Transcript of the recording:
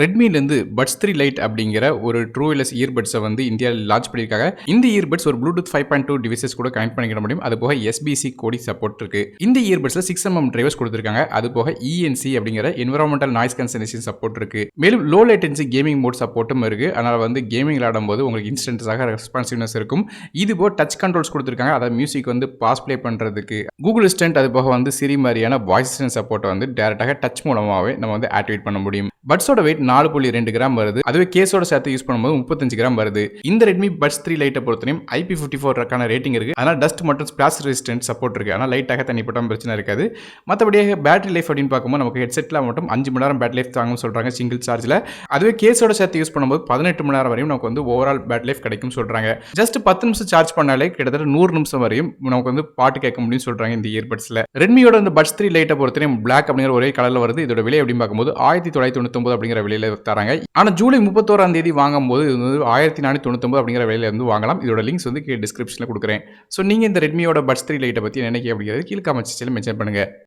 ரெட்மிலேருந்து puts 3 light அப்படிங்கிற ஒரு true wireless இயர்பட்ஸை வந்து இந்தியாவில் லான்ச் பண்ணியிருக்காங்க. இந்த இயர்பட்ஸ் ஒரு ப்ளூடூத் 5.2 டிவைசஸ் கூட கனெக்ட் பண்ணிக்கிட முடியும். அது போக எஸ்பிசி கோடி சப்போர்ட் இருக்கு. இந்த இயர்பட்ஸ்ல 6mm டிரைவர்ஸ் கொடுத்திருக்காங்க. அது போக இஎன்சி அப்படிங்கிற என்விரான்மெண்டல் நாய்ஸ் கேன்சலேஷன் சப்போர்ட் இருக்கு. மேலும் லோ லேட்டன்சி கேமிங் மோட் சப்போர்ட்டும் இருக்கு. அதனால வந்து கேமிங் விளையாடும்போது உங்களுக்கு இன்ஸ்டன்ட்டாக ரெஸ்பான்சிவ்னஸ் இருக்கும். இது போக டச் கண்ட்ரோல்ஸ் கொடுத்திருக்காங்க. அதாவது மியூசிக் வந்து பாஸ் ப்ளே பண்றதுக்கு கூகுள் அசிஸ்டன்ட் அது போக வந்து சிரி மாதிரியான வாய்ஸ் அசிஸ்டன்ட் சப்போர்ட்டை வந்து டைரக்டாக டச் மூலமாகவே நம்ம வந்து ஆக்டிவேட் பண்ண முடியும். பட்ஸோட வெயிட் 4.2 கிராம் வருது. அதுவே கேஸோட சேர்த்து யூஸ் பண்ணும்போது 35 கிராம் வருது. இந்த ரெட்மி பட்ஸ் 3 லைட்டை பொறுத்தவரையும் IP54 ரக்கான ரேட்டிங் இருக்கு. அதனால டஸ்ட் மற்றும் ஸ்பிளாஷ் ரெசிஸ்டன்ட் சப்போர்ட் இருக்கு. ஆனால் லைட்டாக தண்ணி பட்டாலும் பிரச்சனை இருக்காது. மற்றபடியாக பேட்டரி லைஃப் அப்படின்னு பார்க்கும்போது நமக்கு ஹெட்செட்டில் மட்டும் 5 மணி நேரம் பேட்டரி லைஃப் தாங்கும்னு சொல்றாங்க சிங்கிள் சார்ஜில். அதுவே கேஸோட சேர்த்து யூஸ் பண்ணும்போது 18 மணி நேரம் வரையும் நமக்கு வந்து ஓவரால் பேட்டரி லைஃப் கிடைக்கும் சொல்றாங்க. ஜஸ்ட் 10 நிமிஷம் சார்ஜ் பண்ணாலே கிட்டத்தட்ட 100 நிமிஷம் வரையும் நமக்கு வந்து பாட்டு கேட்க முடியும்னு சொல்றாங்க இந்த இயர்பட்ஸ்ல. ரெட்மியோட இந்த பட்ஸ் 3 லைட்டை பொறுத்தவரையும் பிளாக் அப்படிங்கிற ஒரே கலர்ல வருது. இதோட விலை அப்படின்னு பார்க்கும்போது 1999 அப்படிங்கிற விலையில தராங்க. ஆனா ஜூலை 31ஆம் தேதி வாங்கும்போது இது வந்து 1499 அப்படிங்கிற விலையில இருந்து வாங்கலாம். இதோட லிங்க்ஸ் வந்து டிஸ்கிரிப்ஷன்ல கொடுக்குறேன். ஸோ நீங்க இந்த ரெட்மியோட பட்ஸ் 3 லைட்டை பத்தி என்ன நினைக்கிறீங்க அப்படிங்கிறது கீழே கமெண்ட் செக்ஷன்ல மென்ஷன் பண்ணுங்க.